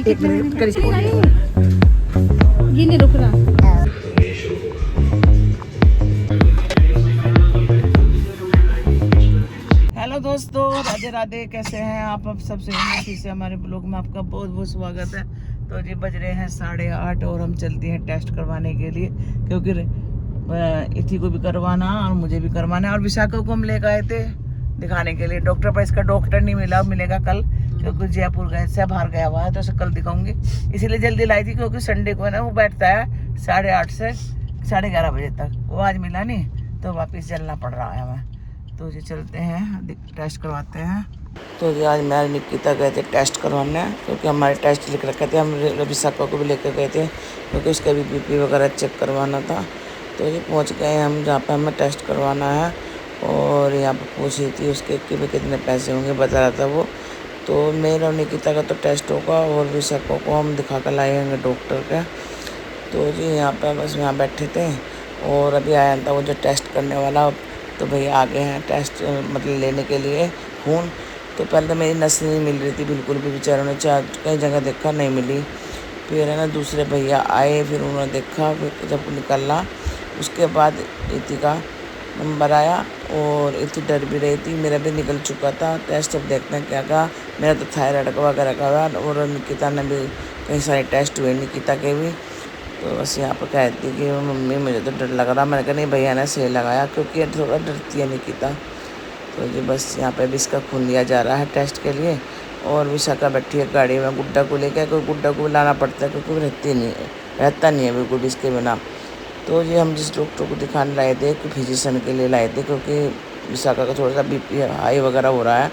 एक मिनट करिश ये नहीं रुक रहा। हेलो दोस्तों, राधे राधे। कैसे हैं आप? सबसे फिर से हमारे ब्लॉग में आपका बहुत बहुत स्वागत है। तो जी बज रहे हैं 8:30 और हम चलते हैं टेस्ट करवाने के लिए, क्योंकि इथी को भी करवाना और मुझे भी करवाना है। और विशाखा को हम लेकर आए थे दिखाने के लिए डॉक्टर पर। इसका डॉक्टर नहीं मिला, मिलेगा कल, क्योंकि जयपुर गए से बाहर गया हुआ है, तो उसे कल दिखाऊंगी। इसीलिए जल्दी लाई थी, क्योंकि संडे को है ना वो बैठता है 8:30 से 11:30 बजे तक। वो आज मिला नहीं, तो वापस चलना पड़ रहा है हमें। तो जी चलते हैं, टेस्ट करवाते हैं। तो जी आज मैं निकिता गए थे टेस्ट करवाने, क्योंकि हमारे टेस्ट लिख रखे थे। हम विशाखा को भी लेकर गए थे, क्योंकि उसका भी बीपी वगैरह चेक करवाना था। तो ये पहुंच गए हम जहाँ पे हमें टेस्ट करवाना है। और यहाँ पर पूछ रही थी उसके कि भी कितने पैसे होंगे, बता रहा था वो। तो मेरा और निकिता का तो टेस्ट होगा, और विशाखा को हम दिखा कर लाएंगे डॉक्टर का। तो जी यहाँ पर बस यहाँ बैठे थे, और अभी आया था वो जो टेस्ट करने वाला। तो भैया आ गए हैं टेस्ट मतलब लेने के लिए खून। तो पहले तो मेरी नस नहीं मिल रही थी बिल्कुल भी, बेचारों ने कई जगह देखा, नहीं मिली। फिर है ना दूसरे भैया आए, फिर उन्होंने देखा, फिर जब निकला उसके बाद इति का नंबर आया। और इतनी डर भी रही थी, मेरा भी निकल चुका था टेस्ट। अब देखते हैं क्या कहा। मेरा तो थायराइड वगैरह का हुआ, और निकिता ने भी कई सारे टेस्ट हुए, निकिता के भी। तो बस यहाँ पर कहती कि मम्मी मुझे तो डर लग रहा। मैंने कहा नहीं भैया ने सही लगाया, क्योंकि थोड़ा डरती है निकिता। तो जी बस यहाँ पे भी इसका खून लिया जा रहा है टेस्ट के लिए। और विशाखा बैठी है गाड़ी में गुड्डा को लेकर, क्योंकि गुड्डा को लाना पड़ता है, क्योंकि वो रहता नहीं है बिल्कुल भी इसके बिना। तो जी हम जिस डॉक्टर को दिखाने लाए थे, कि फिजिशियन के लिए लाए थे, क्योंकि विशाखा का थोड़ा सा बीपी हाई वगैरह हो रहा है।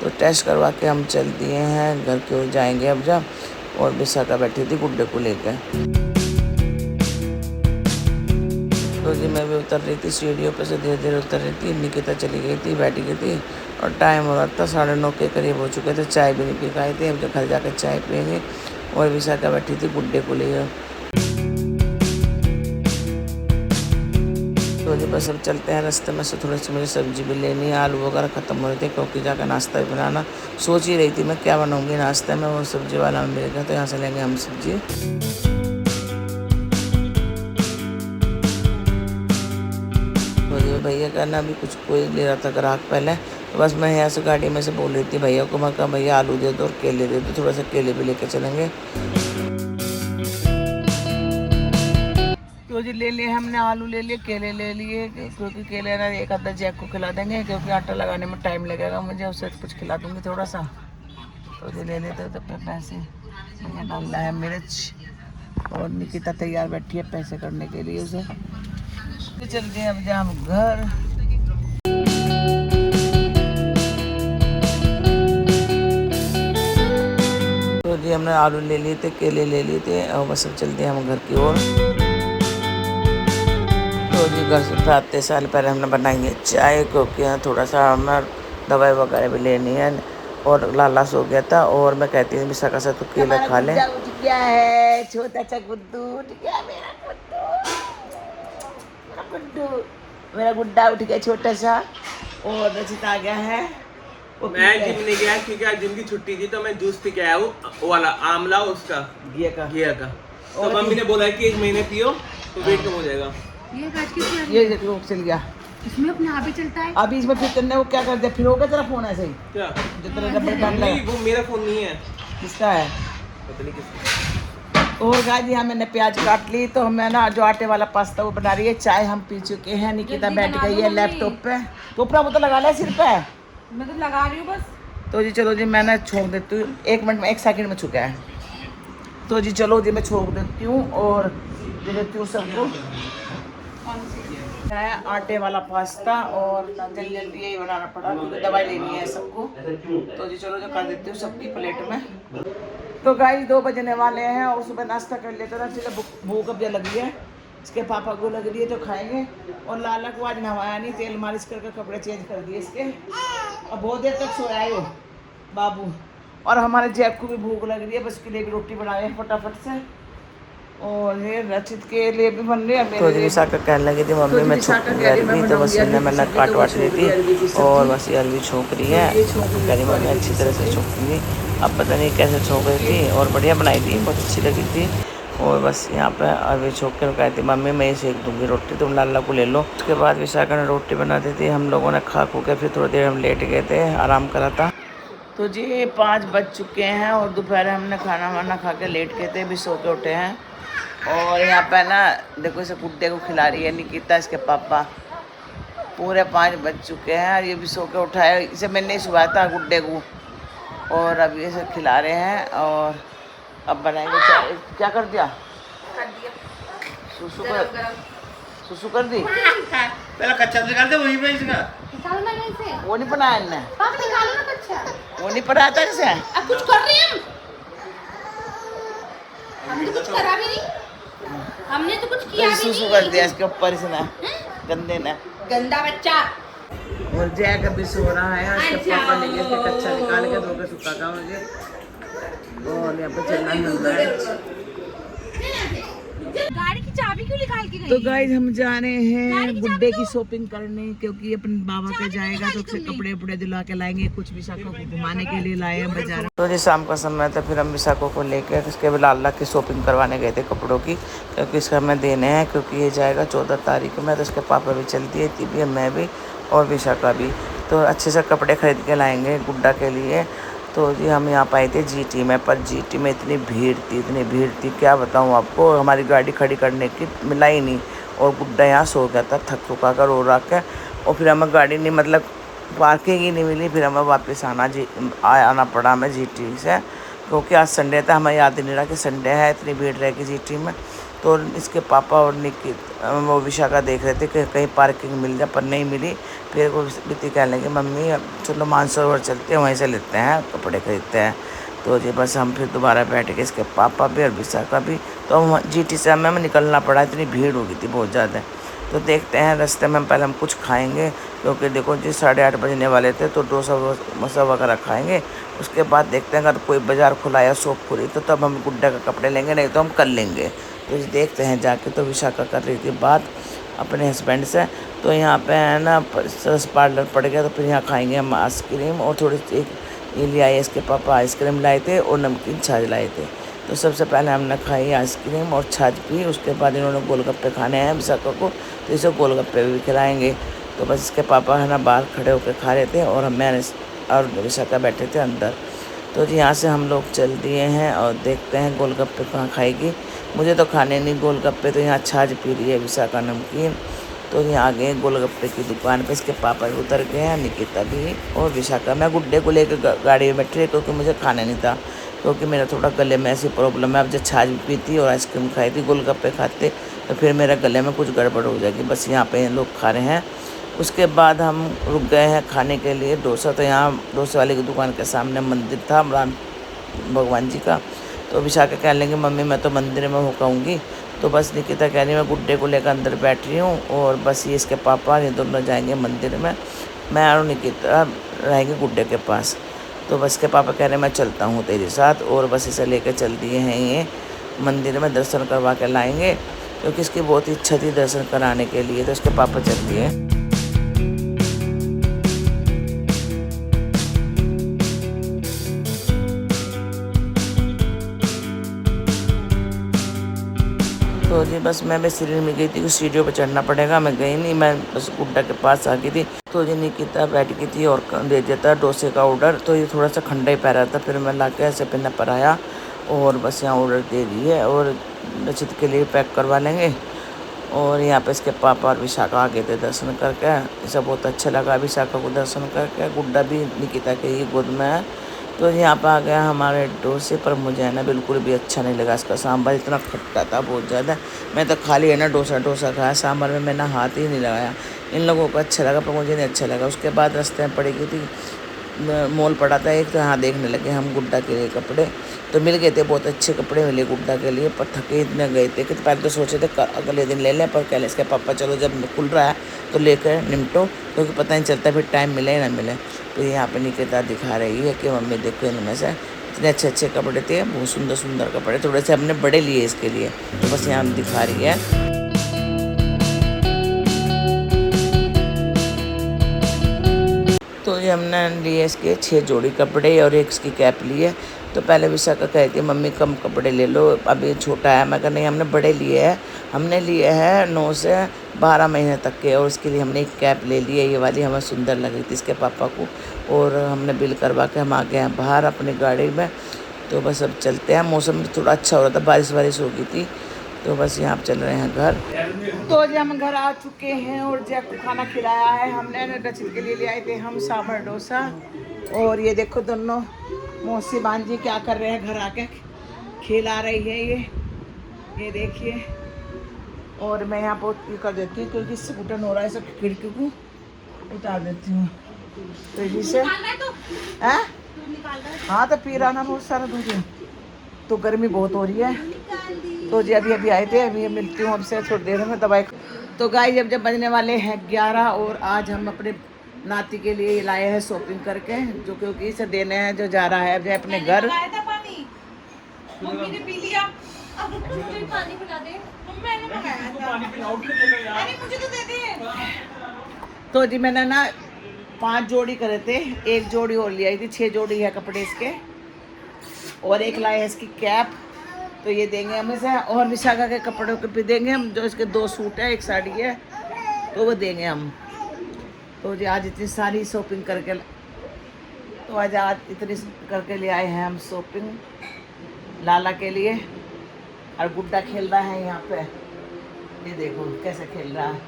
तो टेस्ट करवा के हम चल दिए हैं घर की ओर, जाएंगे अब जब। और विशाखा बैठी थी गुड्डे को लेकर। तो जी मैं भी उतर रही थी सीढ़ियों पर से, धीरे धीरे उतर रही थी। निकिता चली गई थी, बैठ गई थी, और टाइम हो रहा था 9:30 के करीब हो चुके थे। चाय भी नहीं पी पाए थे, अब जो घर जाकर चाय पियेंगे। और विशाखा बैठी थी गुड्डे को लिए। तो जी बस अब चलते हैं। रास्ते में से थोड़ी सी मुझे सब्जी भी लेनी है, आलू वगैरह ख़त्म हो रहे थे, क्योंकि जाकर नाश्ता भी बनाना। सोच ही रही थी मैं क्या बनाऊँगी नाश्ते में, और सब्जी वाला मिल गया, तो यहाँ से लेंगे हम सब्जी। भैया का ना अभी कुछ कोई ले रहा था ग्राहक पहले। तो बस मैं यहाँ से गाड़ी में से बोल रही थी भैया को, मैं कहा भैया आलू दे दो और केले दे दो, थोड़ा सा केले भी लेके चलेंगे। तो जी ले लिए हमने, आलू ले लिए, केले ले लिए, क्योंकि केले ना एक आधा जैक को खिला देंगे, क्योंकि आटा लगाने में टाइम लगेगा मुझे, उससे कुछ खिला दूँगी थोड़ा सा। तो जी ले लेते तो पैसे भैया डाल रहा है मिर्च। और निकिता तैयार बैठी है पैसे करने के लिए उसे। तो चलते हैं अब जहाँ घर। तो जी हमने आलू ले लिए थे, केले ले लिए थे, और बस अब चलते हैं हम घर की ओर। तो जी घर से आते साल पहले हमने बनाई है चाय, क्योंकि यहाँ थोड़ा सा हमें दवाई वगैरह भी लेनी है, और लाला सो गया था। और मैं कहती हूँ विशाखा से तो केला खा ले। उठ गया है छोटा सा गुड्डू, उठ गया मेरा गुड्डू, मेरा गुड्डा उठ गया छोटा सा। और रचित आ गया है। मैं जिम नहीं गया, क्योंकि आज जिम की छुट्टी थी, तो मैं जूस पी के आया हूँ, वो वाला आमला, उसका घिया का। तो मम्मी ने बोला है कि 1 महीने पियो तो वेट कम हो जाएगा। ये चल गया इसमें अपने आप ही चलता है। अभी इसमें फिर तुमने वो क्या कर दिया, फिर हो गया तेरा फोन ऐसे ही क्या जो तेरा रबड़ बैंड लगा। नहीं, वो मेरा फोन नहीं है, किसका है पता नहीं किसका। और गाय जी मैंने प्याज काट ली। तो मैं ना जो आटे वाला पास्ता वो बना रही है। चाय हम पी चुके हैं, निकिता बैठ गई है लैपटॉप पे। तो ऊपर वो तो लगा लिया सिर पे, मैं तो लगा रही हूँ बस। तो जी चलो जी मैं ना छोड़ देती हूँ, 1 मिनट में 1 सेकंड में छुका है। तो जी चलो जी मैं छोड़ देती हूँ, और दे देती हूँ सबको है आटे वाला पास्ता। और जल्दी जल्दी यही बनाना पड़ा, क्योंकि दवाई लेनी है सबको। तो जी चलो जो कर देती हूँ सबकी प्लेट में। तो गाइस 2 बजने वाले हैं, और सुबह नाश्ता कर लेते थे, इसलिए भूख अब लगी है। इसके पापा को लग रही है तो खाएंगे। और लाला को आज नहाया नहीं, तेल मालिश करके कपड़े चेंज कर दिए इसके, और बहुत देर तक सोया है वो बाबू। और हमारे जैक को भी भूख लग रही है, बस उसके लिए भी रोटी बनाए फटाफट से। और ये रचित के लिए भी बन रही है। तो जी विशाखा कहने लगी थी मम्मी मैं छोक रही तो बस इन्हें मैंने काट वाट ली थी और बस ये अरबी छोक रही है। कह रही मम्मी अच्छी तरह से छोकूंगी। अब पता नहीं कैसे छोक रही थी और बढ़िया बनाई थी, बहुत अच्छी लगी थी। और बस यहाँ पे अरबी छोक के कहती थी मम्मी मैं ही सेक दूँगी रोटी, तुम लाला को ले लो। उसके बाद विशाखा ने रोटी बना दी थी। हम लोगों ने खा खू के फिर थोड़ी देर हम लेट गए थे, आराम करा था। तो जी 5 बज चुके हैं और दोपहर हमने खाना वाना खा के लेट गए थे, अभी सो के उठे हैं। और यहाँ पे ना देखो इसे गुड्डे को खिला रही है निकिता, इसके पापा। पूरे 5 बज चुके हैं और ये भी सो के उठा है। इसे मैंने ही सुबह था गुड्डे को और अभी इसे खिला रहे हैं। और अब बनाएंगे चाय। क्या कर दिया? सुसु कर दी। पहले कच्चा निकाल दे वहीं पे इसका। वो नहीं बनाया इनने, वो नहीं पढ़ाया था इसे। अब कुछ कर रहे हैं हमने तो कुछ करा भी नहीं, हमने तो कुछ किया भी नहीं। सुसु कर दिया इसके ऊपर इसने, गंदे ने, गंदा बच्चा। और जय कभी सो रहा है। इसके पापा ने इसके कच्चा निकाल के धो के सुखा था मुझे। और यहाँ पे चलना मिलता है। गाड़ी की चाबी क्यों निकाल के गई? तो गाइस हम जा रहे हैं गुड्डे की शॉपिंग करने, क्योंकि अपने बाबा का जाएगा तो उससे कपड़े उपड़े दिला के लाएंगे। कुछ विशाखा को घुमाने के लिए लाए हैं बाजार। तो जी शाम का समय था, फिर हम विशाखा को लेकर उसके बाद लाला की शॉपिंग करवाने गए थे कपड़ों की, क्योंकि इसका हमें देने हैं, क्योंकि ये जाएगा 14 तारीख में। तो उसके पापा भी चलती है, भी मैं भी और विशाखा भी। तो अच्छे से कपड़े खरीद के लाएंगे गुड्डा के लिए। तो जी हम यहाँ पाए थे जीटी में, पर जीटी में इतनी भीड़ थी क्या बताऊँ आपको। हमारी गाड़ी खड़ी करने की मिला ही नहीं और गुड्डा यहाँ सो गया था थक थुका कर रो रहा के। और फिर हमें गाड़ी नहीं, मतलब पार्किंग ही नहीं मिली। फिर हमें वापस आना पड़ा हमें जीटी से, क्योंकि आज संडे था। हमें याद ही नहीं रहा कि संडे है, इतनी भीड़ रहेगी जीटी में। तो इसके पापा और वो विशाखा देख रहे थे कि कहीं पार्किंग मिल जाए, पर नहीं मिली। फिर वो बीती कहने लगी मम्मी चलो मानसरोवर चलते हैं, वहीं से लेते हैं कपड़े खरीदते हैं। तो जी बस हम फिर दोबारा बैठ गए, इसके पापा भी और विशाखा भी। तो हम जीटी से हमें निकलना पड़ा, इतनी भीड़ हो गई थी बहुत ज़्यादा। तो देखते हैं रास्ते में पहले हम कुछ खाएंगे, क्योंकि देखो जी 8:30 बजने वाले थे। तो डोसा वगैरह खाएंगे। उसके बाद देखते हैं अगर कोई बाज़ार खुला या शॉप खुली तो तब हम गुड्डा का कपड़े लेंगे, नहीं तो हम कर लेंगे। तो देखते हैं जाके। तो विशाखा कर रही थी बात अपने हस्बैंड से। तो यहाँ पे है ना सरस पार्लर पड़ गया, तो फिर यहाँ खाएंगे हम आइसक्रीम। और थोड़ी सी ये ले आए इसके पापा, आइसक्रीम लाए थे और नमकीन छाछ लाए थे। तो सबसे पहले हमने खाई आइसक्रीम और छाछ पी। उसके बाद इन्होंने गोलगप्पे खाने हैं विशाखा को, तो इसे गोलगप्पे भी खिलाएँगे। तो बस इसके पापा है ना बाहर खड़े होकर खा रहे थे और मैं और विशाखा बैठे थे अंदर। तो जी यहाँ से हम लोग चल दिए हैं और देखते हैं गोलगप्पे कहाँ खाएगी। मुझे तो खाने नहीं गोलगप्पे, तो यहाँ छाछ पी रही है विशाखा नमकीन। तो यहाँ आ गए गोलगप्पे की दुकान पे, इसके पापा भी उतर गए हैं, निकिता भी और विशाखा। मैं गुड्डे को लेकर गाड़ी में बैठी, क्योंकि मुझे खाने नहीं था, क्योंकि मेरा थोड़ा गले में ऐसी प्रॉब्लम है। अब जब छाछ भी पीती और आइसक्रीम खाई थी, गोलगप्पे खाते, तो फिर मेरे गले में कुछ गड़बड़ हो जाएगी। बस यहाँ पे लोग खा रहे हैं। उसके बाद हम रुक गए हैं खाने के लिए डोसा। तो यहाँ डोसे वाले की दुकान के सामने मंदिर था राम भगवान जी का। तो विशाखा कहने लगी मम्मी मैं तो मंदिर में होकाऊँगी। तो बस निकिता कह रही मैं गुड्डे को लेकर अंदर बैठ रही हूँ और बस ये इसके पापा ये दोनों जाएंगे मंदिर में, मैं और निकिता रहेंगे गुड्डे के पास। तो बस के पापा कह रहे मैं चलता हूँ तेरे साथ, और बस इसे लेकर चल दिए हैं ये मंदिर में, दर्शन करवा के लाएंगे, क्योंकि इसकी बहुत इच्छा थी दर्शन कराने के लिए। तो इसके पापा चल दिए। तो जी बस मैं सीढ़ी में गई थी, कि सीढ़ियों पे चढ़ना पड़ेगा, मैं गई नहीं, मैं बस गुड्डा के पास आ गई थी। तो जी निकिता बैठ गई थी और दे देता डोसे का ऑर्डर। तो ये थोड़ा सा ठंडा ही पै रहा था, फिर मैं ला के ऐसे पिन्ना पर आया और बस यहाँ ऑर्डर दे दी है और रचित के लिए पैक करवा लेंगे। और यहाँ पे इसके पापा और विशाखा आ गए थे दर्शन करके। इसे बहुत अच्छा लगा विशाखा को दर्शन करके। गुड्डा भी निकिता के ही गोद में है। तो यहाँ पर आ गया हमारे डोसे, पर मुझे है ना बिल्कुल भी अच्छा नहीं लगा। इसका सांभर इतना खट्टा था बहुत ज़्यादा। मैं तो खाली है ना डोसा खाया, सांभर में मैंने हाथ ही नहीं लगाया। इन लोगों को अच्छा लगा पर मुझे नहीं अच्छा लगा। उसके बाद रास्ते में पड़ी गई थी, मॉल पड़ा था एक, तो यहाँ देखने लगे हम गुड्डा के लिए कपड़े। तो मिल गए थे, बहुत अच्छे कपड़े मिले गुड्डा के लिए, पर थके इतने गए थे कि पहले तो सोचे थे अगले दिन ले लें, पर कह लें इसके पापा चलो जब खुल रहा है तो लेकर निपटो, क्योंकि पता नहीं चलता फिर टाइम मिले ना मिले। तो यहाँ पे निकिता दिखा रही है कि मम्मी देखो इनमें से इतने अच्छे अच्छे कपड़े थे, बहुत सुंदर सुंदर कपड़े, थोड़े से हमने बड़े लिए इसके लिए, तो बस यहाँ दिखा रही है। तो ये हमने लिए इसके 6 जोड़ी कपड़े और एक इसकी कैप ली है। तो पहले विशाखा कहती है मम्मी कम कपड़े ले लो, अभी छोटा है। मैं कहा नहीं, हमने बड़े लिए हैं, हमने लिए हैं 9 से 12 महीने तक के, और उसके लिए हमने एक कैप ले ली है, ये वाली हमें सुंदर लगी थी इसके पापा को। और हमने बिल करवा के हम आ गए हैं बाहर अपनी गाड़ी में। तो बस अब चलते हैं, मौसम थोड़ा अच्छा हो रहा था, बारिश वारिश हो गई थी, तो बस यहाँ चल रहे हैं घर। तो जी हम घर आ चुके हैं और जैक को खाना खिलाया है हमने। रचित के लिए ले आए थे हम सांभर डोसा, और ये देखो दोनों मौसी बांजी क्या कर रहे हैं, घर आके खिला रही है ये देखिए। और मैं यहाँ बहुत ये कर देती हूँ क्योंकि इससे घुटन हो रहा है, सब खिड़की को उतार देती हूँ तो इसे। हाँ तो पी रहा ना बहुत सारा दूध, तो गर्मी बहुत हो रही है। तो जी अभी आए थे, अभी मिलती हूँ आपसे थोड़ी देर में दवाई। तो गाइस जब बजने वाले हैं 11, और आज हम अपने नाती के लिए लाए हैं शॉपिंग करके, जो क्योंकि इसे देने हैं, जो जा रहा है अब अपने घर। मम्मी ने पी लिया, अब मुझे पानी पिला दे, मैंने मंगाया था, अरे मुझे तो दे दे। तो जी मैंने ना 5 जोड़ी करे थे, एक जोड़ी और ले आई थी, 6 जोड़ी है कपड़े इसके, और एक लाए है इसकी कैप, तो ये देंगे हम इसे। और विशाखा के कपड़ों के भी देंगे हम, जो इसके 2 सूट है, एक साड़ी है, तो वो देंगे हम। तो जी आज इतनी सारी शॉपिंग करके, तो आज इतनी करके ले आए हैं हम शॉपिंग लाला के लिए। और गुड्डा खेल रहा है यहाँ पे, ये देखो कैसे खेल रहा है।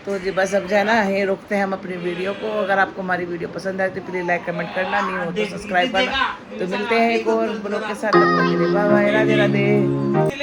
तो जी बस अब जो है ना ये रोकते हैं हम अपनी वीडियो को। अगर आपको हमारी वीडियो पसंद आए तो प्लीज़ लाइक कमेंट करना, नहीं हो तो सब्सक्राइब करना। तो मिलते हैं एक और ब्लॉग के साथ, तब तक के लिए बाय बाय, राधे राधे।